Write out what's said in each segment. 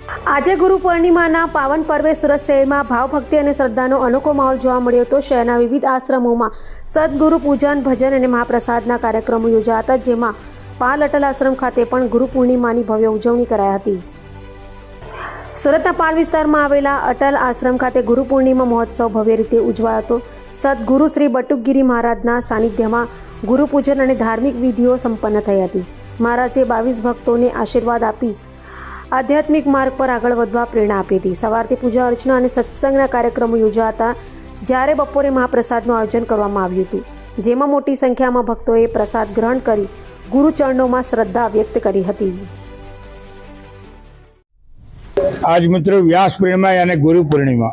આજે ગુરુ પૂર્ણિમાના પાવન પર્વે સુરત શહેરમાં ભાવભક્તિ અને શ્રદ્ધાનો અનોખો માહોલ જોવા મળ્યો હતો। શહેરના વિવિધ આશ્રમોમાં સદગુરુ પૂજન, ભજન અને મહાપ્રસાદના કાર્યક્રમો યોજાયા હતા, જેમાં પાલ અટલ આશ્રમ ખાતે પણ ગુરુ પૂર્ણિમાની ભવ્ય ઉજવણી કરાઈ હતી। સુરતના પાલ વિસ્તારમાં આવેલા અટલ આશ્રમ ખાતે ગુરુ પૂર્ણિમા મહોત્સવ ભવ્ય રીતે ઉજવાયો હતો। સદગુરુ શ્રી બટુકગીરી મહારાજના સાનિધ્યમાં ગુરુ પૂજન અને ધાર્મિક વિધિઓ સંપન્ન થઈ હતી। મહારાજે 22 ભક્તોને આશીર્વાદ આપી આધ્યાત્મિક માર્ગ પર આગળ વધવા પ્રેરણા આપી હતી। સવારથી પૂજા અર્ચના અને સત્સંગના કાર્યક્રમો યોજાયા હતા, જ્યારે બપોરે મહાપ્રસાદનું આયોજન કરવામાં આવ્યું હતું, જેમાં મોટી સંખ્યામાં ભક્તોએ પ્રસાદ ગ્રહણ કરી ગુરુચરણોમાં શ્રદ્ધા વ્યક્ત કરી હતી। आज मित्रों व्यास पूर्णिमा यानी गुरु पूर्णिमा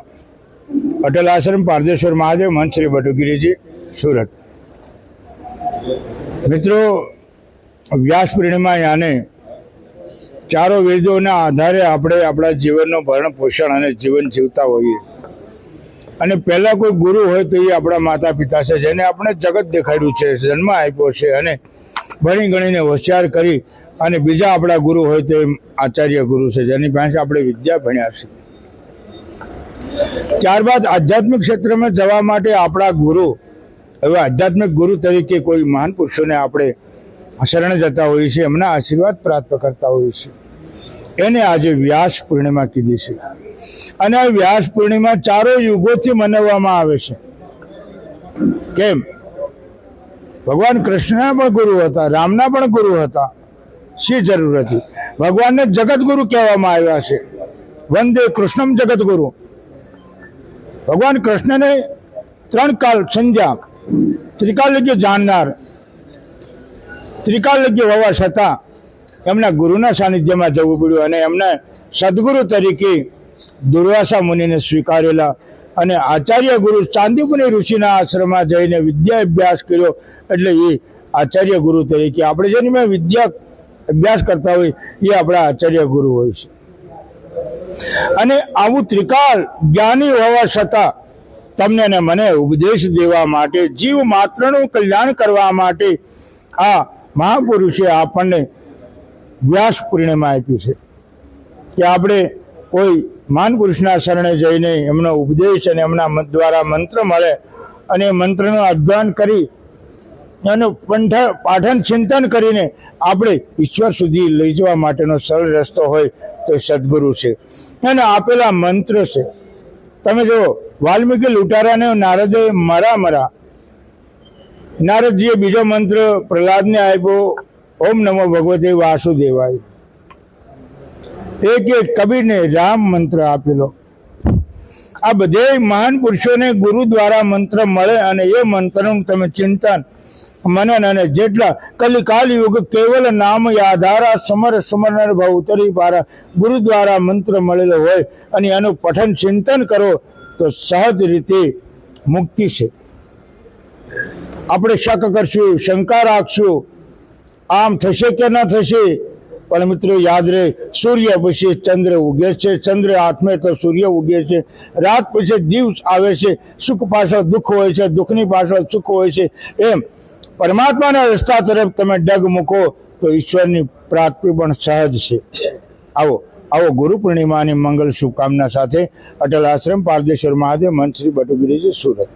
अटल आश्रम पारदेश्वर महादेव मंच श्री बटुकगीरी जी सूरत। मित्रों व्यास पूर्णिमा यानी चारों वेदोना आधारे આપણે આપણા જીવનનો ભરણ પોષણ અને જીવન જીવતા હોઈએ અને પહેલા કોઈ ગુરુ હોય તો એ આપણા માતા પિતા છે, જેને આપણે જગત દેખાડ્યું છે, જન્મ આપ્યો છે અને ભણી ગણીને હોશિયાર કરી અને બીજા આપણા ગુરુ હોય તો આચાર્ય ગુરુ છે, જેની પાસે આપણે વિદ્યા ભણ્યા છે। ત્યારબાદ આધ્યાત્મિક ક્ષેત્રમાં જવા માટે આપણા ગુરુ, હવે આધ્યાત્મિક ગુરુ તરીકે કોઈ મહાન પુરુષોને આપણે શરણ જતા હોઈએ છીએ, એમના આશીર્વાદ પ્રાપ્ત કરતા હોઈએ છીએ। એને આજે વ્યાસ પૂર્ણિમા કીધી છે અને આ વ્યાસ પૂર્ણિમા ચારો યુગોથી મનાવવામાં આવે છે। કેમ? ભગવાન કૃષ્ણના પણ ગુરુ હતા, રામના પણ ગુરુ હતા। શી જરૂર હતી? ભગવાનને જગત ગુરુ કહેવામાં આવ્યા છે। વંદે કૃષ્ણમ જગત ગુરુ। ભગવાન કૃષ્ણને 3 કાલ સંધ્યા ત્રિકાલજ્ઞ જાણનાર, ત્રિકાલજ્ઞ હોવા છતાં એમના ગુરુના સાનિધ્યમાં જવું પડ્યું અને એમને સદગુરુ તરીકે દુર્વાસા મુનિને સ્વીકારેલા અને આચાર્ય ગુરુ ચાંદીમુનિ ઋષિના આશ્રમમાં જઈને વિદ્યા અભ્યાસ કર્યો, એટલે એ આચાર્ય ગુરુ તરીકે આપણે જેની વિદ્યા અભ્યાસ કરતા હોય એ આપણા આચાર્ય ગુરુ હોય છે। અને આવું ત્રિકાલ જ્ઞાની હોવા છતાં તમને અને મને ઉપદેશ દેવા માટે, જીવ માત્રનું કલ્યાણ કરવા માટે આ મહાપુરુષે આપણને વ્યાસ પૂર્ણિમા આપી છે કે આપણે કોઈ મહાન પુરુષના શરણે જઈને એમનો ઉપદેશ અને એમના દ્વારા મંત્ર મળે અને મંત્રનું અધ્યયન કરી એનું પાઠન ચિંતન કરીને આપણે ઈશ્વર સુધી લઈ જવા માટેનો સરળ રસ્તો હોય તો સદગુરુ છે, એને આપેલા મંત્ર છે। તમે જો વાલ્મીકી લૂંટારાને નારદે મરા નારદજીએ બીજો મંત્ર પ્રહલાદને આપ્યો, ઓમ નમો ભગવતે વાસુદેવાય। એક કબીરને રામ મંત્ર આપેલો। આ બધે મહાન પુરુષોને ગુરુ દ્વારા મંત્ર મળે અને એ મંત્રનું તમે ચિંતન, મનન અને જેટલા કલિકાલ યુગ કેવલ નામ યાધારા સમર સમર ભાવ ઉતરી પારા ગુરુ દ્વારા મંત્ર મળેલો હોય અને એનું પઠન ચિંતન કરો તો સહજ રીતે મુક્તિ છે। આપણે શક કરશું, શંકા રાખશું, આમ થશે કે ના થશે, પણ મિત્રો યાદ રહે, સૂર્ય પછી ચંદ્ર ઉગે છે, ચંદ્ર હાથમે તો સૂર્ય ઉગે છે, રાત પછી દિવસ આવે છે, સુખ પાછળ દુઃખ હોય છે, દુઃખની પાછળ સુખ હોય છે। એમ પરમાત્માના રસ્તા તરફ તમે ડગ મૂકો તો ઈશ્વરની પ્રાપ્તિ પણ સહજ છે। આવો ગુરુ પૂર્ણિમાની મંગલ શુભકામના સાથે અટલ આશ્રમ પારદેશ્વર મહાદેવ મંચ શ્રી બટુકગીરી સુરત।